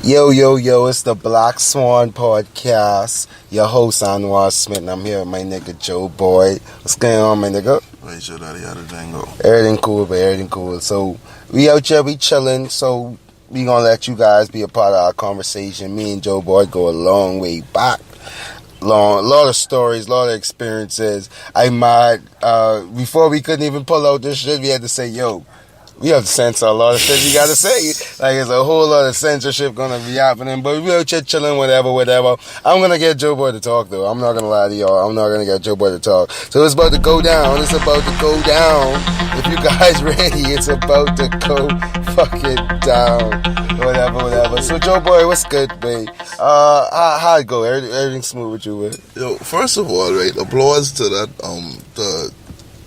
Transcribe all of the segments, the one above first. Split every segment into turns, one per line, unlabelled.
Yo, it's the Black Swan podcast. Your host, Anwar Smith, and I'm here with my nigga, Joe Boy. What's going on, my nigga?
Wait, sure that how the thing go?
Everything cool. So, we out here, we chilling, so we gonna let you guys be a part of our conversation. Me and Joe Boy go a long way back. A lot of stories, a lot of experiences. Before we couldn't even pull out this shit, we had to say, yo, we have to censor a lot of shit you gotta say. Like, there's a whole lot of censorship gonna be happening, but we're chilling, whatever. I'm gonna get Joe Boy to talk, though. I'm not gonna lie to y'all. I'm not gonna get Joe Boy to talk. So it's about to go down. If you guys ready, it's about to go fucking down. Whatever. So, Joe Boy, what's good, babe? How it go? Everything smooth with you, babe?
Yo, first of all, right, applause to that,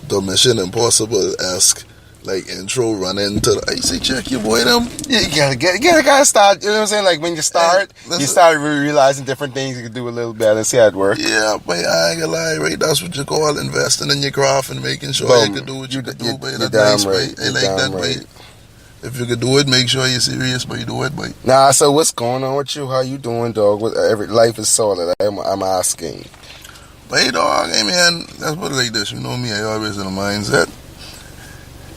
the Mission Impossible-esque, like, intro run into the, I say, check your boy, them.
Yeah, you gotta start, you know what I'm saying? Like, when you start, you start realizing different things you can do a little better and see how it works.
Yeah, but I ain't gonna lie, right? That's what you call investing in your craft and making sure you can do what you can do, but that's nice, right? I like that, right? If you can do it, make sure you're serious, but you do it, boy.
Nah, so what's going on with you? How you doing, dog? Life is solid, I'm asking.
But hey, dog, hey, man, let's put it like this. You know me, I always in the mindset.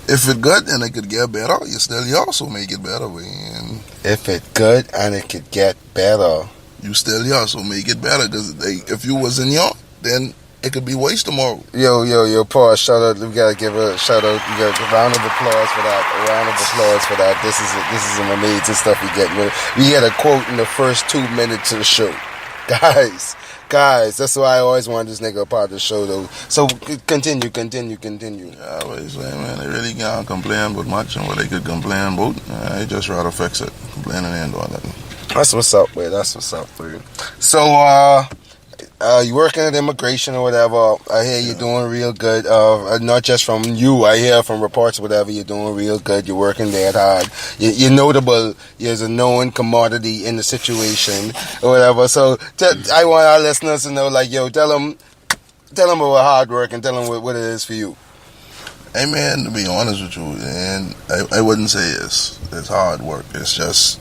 If it good and it could get better, you also make it better, man.
If it good and it could get better,
you also make it better. Because if you wasn't young, then it could be worse tomorrow.
Yo, Paul, shout out. We gotta give a shout out. We got a round of applause for that. This is some amazing stuff we get. We had a quote in the first 2 minutes of the show, guys, that's why I always wanted this nigga a part of the show, though. So, continue.
Yeah, I was saying, man, they really can't complain about much, and what they could complain about, I just rather fix it. Complaining ain't all that.
That's what's up, man. So, you working at immigration or whatever. I hear you're doing real good. Not just from you. I hear from reports, whatever. You're doing real good. You're working that hard. You're notable. You're a known commodity in the situation or whatever. So I want our listeners to know, like, yo, tell them about hard work and tell them what it is for you.
Hey, man, to be honest with you, and I wouldn't say it's hard work. It's just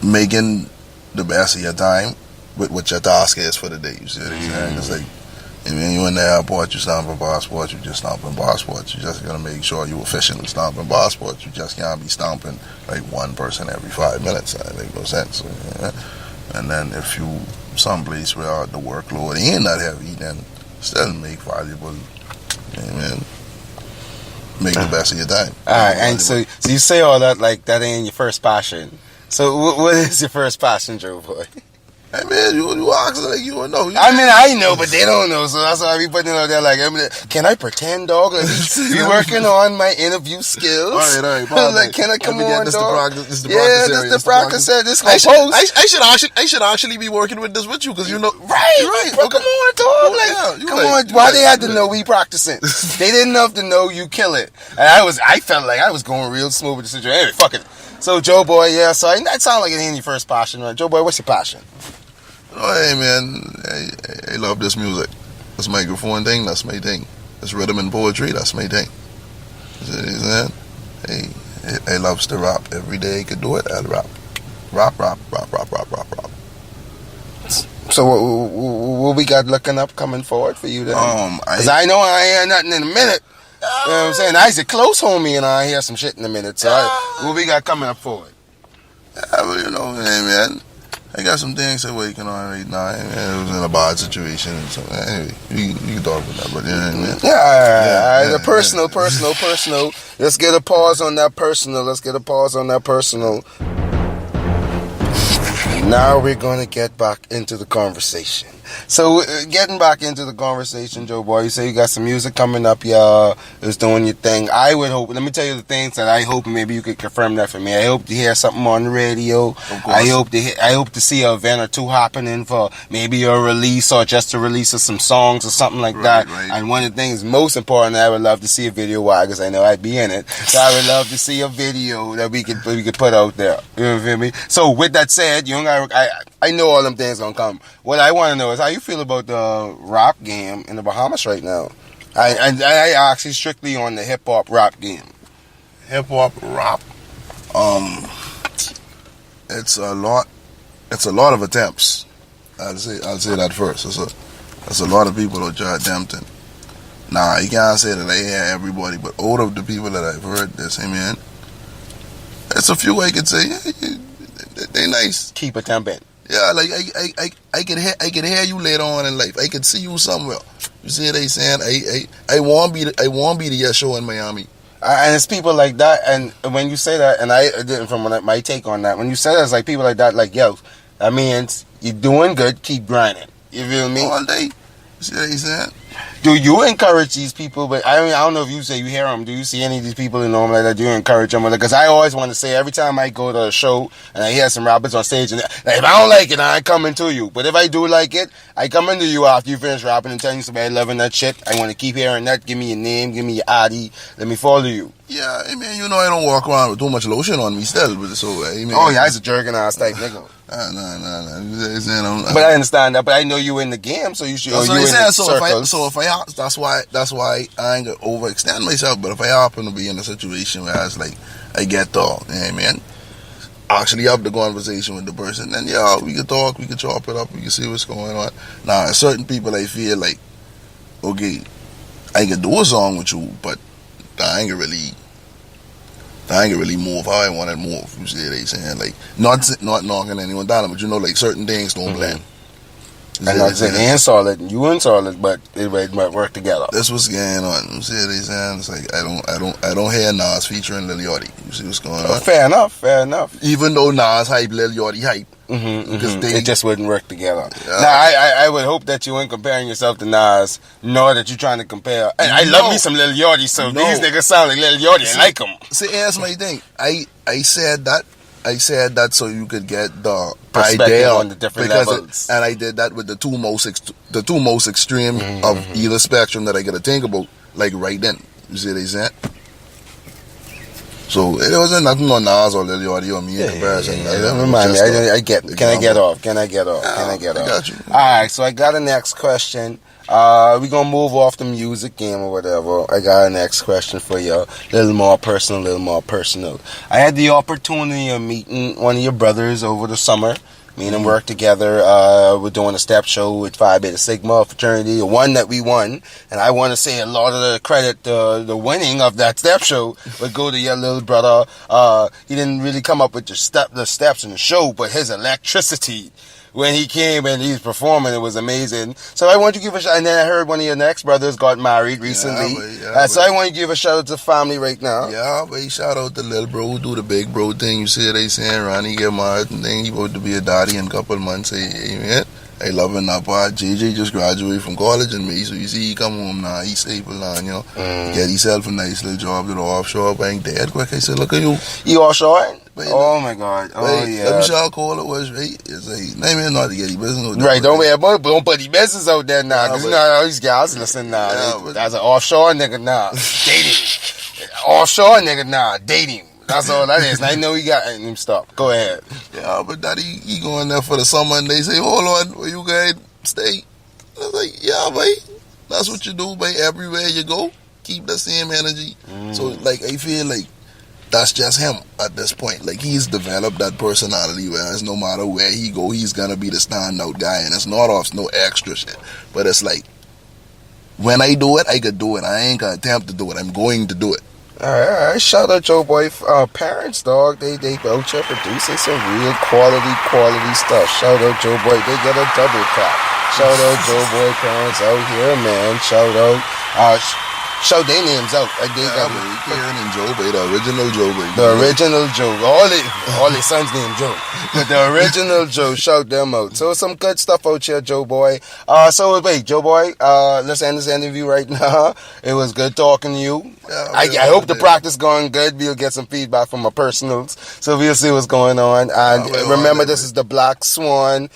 making the best of your time with what your task is for the day. You see what I'm saying? It's like, when you in the airport, you stomping passports, you just stomping passports. You just gotta make sure you efficiently stomping passports. You just can't be stomping like one person every 5 minutes. That make no sense. And then if you someplace where the workload ain't that heavy, then still make valuable, make the best of your time.
Alright, and so you say all that like that ain't your first passion. So what is your first passion, Joe Boy?
Hey, man, you ask like you don't know.
I know, but they don't know, so that's why I be putting it out there like, can I pretend, dog? Like, be working on my interview skills.
All right.
Like, can I come on, dog?
This is the practice area.
This I
should actually be working with this with you, because you know.
Right. Bro, okay. Come on, dog. Like, come on. Why they had to know we practicing? They didn't have to know you kill it. And I felt like I was going real smooth with the situation. Anyway, fuck it. So, Joe Boy, yeah, so that sounds like it ain't your first passion, right? Joe Boy, what's your passion?
Oh, hey, man, I love this music. This microphone thing, that's my thing. This rhythm and poetry, that's my thing. You know, I love to rap. Every day I could do it, I'll rap. Rap.
So what we got looking up coming forward for you then? Because I know I ain't hear nothing in a minute. You know what I'm saying? I's a close homie and I hear some shit in a minute. So what we got coming up forward?
Yeah, well, hey, man, I got some things I'm working on right now. It was in a bad situation. And so, anyway, you can talk about that. But,
the personal. Let's get a pause on that personal. Now we're going to get back into the conversation. So, getting back into the conversation, Joe Boy, you say you got some music coming up, y'all. It's doing your thing. I would hope, let me tell you the things that I hope, maybe you could confirm that for me. I hope to hear something on the radio. I hope to see an event or two happening for maybe a release or just a release of some songs or something like that.
Right.
And one of the things most important, I would love to see a video. Why? Because I know I'd be in it. So I would love to see a video that we could put out there. You know what I mean? So with that said, I know all them things gonna come. What I want to know is how you feel about the rap game in the Bahamas right now. I actually strictly on the hip hop rap game.
Hip hop rap. it's a lot. It's a lot of attempts. I'll say that first. It's a lot of people who try attempting. Nah, you can't say that I hear everybody, but out of the people that I've heard this, hey man, it's a few I could say, yeah, they nice.
Keep attempting.
Yeah, like I could hear you later on in life. I could see you somewhere. You see what they saying? I won't be the yes show in Miami.
And it's people like that, and when you say that, and I didn't from my take on that, when you say that, it's like people like that, like, yo, that means you're doing good, keep grinding. You feel me?
All day. You see what they saying?
Do you encourage these people? But I mean, I don't know if you say you hear them. Do you see any of these people in normal like that? Do you encourage them? Because I always want to say every time I go to a show and I hear some rappers on stage, and like, if I don't like it, I ain't coming to you. But if I do like it, I come into you after you finish rapping and telling you somebody loving that shit. I want to keep hearing that. Give me your name. Give me your ID. Let me follow you.
Yeah, I mean, you know, I don't walk around with too much lotion on me still. But so, I mean,
oh yeah, it's a jerking ass type nigga.
No.
But I understand that. But I know you in the game, so you should.
That's
you
what
in
saying.
the
So if I that's why I ain't gonna overextend myself. But if I happen to be in a situation where it's like I get talk, you know what I mean? Actually have the conversation with the person, then yeah, we can talk, we can chop it up, we can see what's going on. Now, certain people I feel like, okay, I can do a song with you, but I ain't gonna really move how I want to move. You see what they saying? Like, not knocking anyone down, but you know, like certain things don't blend.
And not saying they ain't solid, you ain't solid, but it might work together.
That's what's going on. You see what they saying? It's like I don't hear Nas featuring Lil Yachty. You see what's going on?
Fair enough.
Even though Nas hype, Lil Yachty hype.
It just wouldn't work together.
Yeah.
Now, I would hope that you ain't comparing yourself to Nas, nor that you're trying to compare. And I love me some Lil Yachty, so these niggas sound like Lil Yachty. I like them.
See, that's my thing. I said that so you could get the
Perspective
idea
on the different levels.
And I did that with the two most extreme of either spectrum that I gotta think about, like right then. You see what they saying? So it wasn't nothing on Nas or Lil Yachty or me in comparison.
Remind me. I get. Can I get off?
I got you.
All right. So I got a next question. We gonna move off the music game or whatever. I got a next question for you. A little more personal. I had the opportunity of meeting one of your brothers over the summer. Me and him worked together. We're doing a step show with Phi Beta Sigma fraternity, the one that we won. And I want to say a lot of the credit, the winning of that step show would go to your little brother. He didn't really come up with the steps in the show, but his electricity when he came and he was performing, it was amazing. So I want you to give a shout. And then I heard one of your next brothers got married recently. So I want you to give a shout out to family right now.
Yeah, but shout out to little bro who do the big bro thing. You see what they saying? Ronnie get married and then he about to be a daddy in a couple of months. Hey, I loving that part. JJ just graduated from college and me, so you see he come home now. He's stable now, you know. Get himself a nice little job to the offshore bank. Dead quick. I said, look at you.
You offshore?
But,
oh my God! Oh yeah.
Let me show how cool it was, right? It's like, name it not to get your business.
Right, don't put your business out there now, because you know all these guys listen now.
Yeah,
that's an offshore nigga now. Dating. Offshore nigga now. Dating. That's all that is. And I know he got. Let me stop. Go ahead.
Yeah, but daddy, he going there for the summer, and they say, hold on, where you guys stay? I was like, yeah, mate. That's what you do, mate. Everywhere you go, keep the same energy. So, like, I feel like that's just him at this point. Like, he's developed that personality whereas no matter where he go, he's gonna be the standout guy. And it's not off no extra shit. But it's like, when I do it, I could do it. I ain't gonna attempt to do it. I'm going to do it.
All right. Shout out Joe Boy parents, dog. They out here producing some real quality stuff. Shout out Joe Boy. They get a double clap. Shout out Joe Boy parents out here, man. Shout out. Shout their names out.
Karen and Joe Boy, the original Joe Boy.
The original Joe. All their sons named Joe. But the original Joe, shout them out. So some good stuff out here, Joe Boy. So wait, Joe Boy, let's end this interview right now. It was good talking to you. Yeah, I hope the practice going good. We'll get some feedback from my personals. So we'll see what's going on. And remember, this is the Black Swan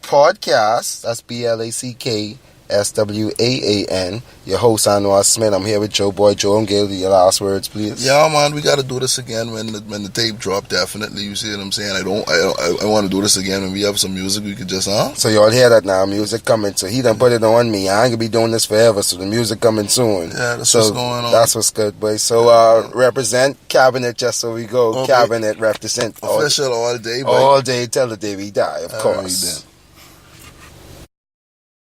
podcast. That's BLACK SWAAN. Your host, Anwar Smith. I'm here with Joe Boy. Joe and Gail, your last words, please.
Yeah, man, we got to do this again when the tape drop. Definitely, you see what I'm saying. I want to do this again when we have some music. We could just
So y'all hear that now? Music coming. So he done put it on me. I ain't gonna be doing this forever. So the music coming soon.
Yeah, that's what's going on.
That's what's good, boy. So represent Cabinet, just so we go. Okay. Cabinet represent
official all day, boy.
All day till the day we die, of course.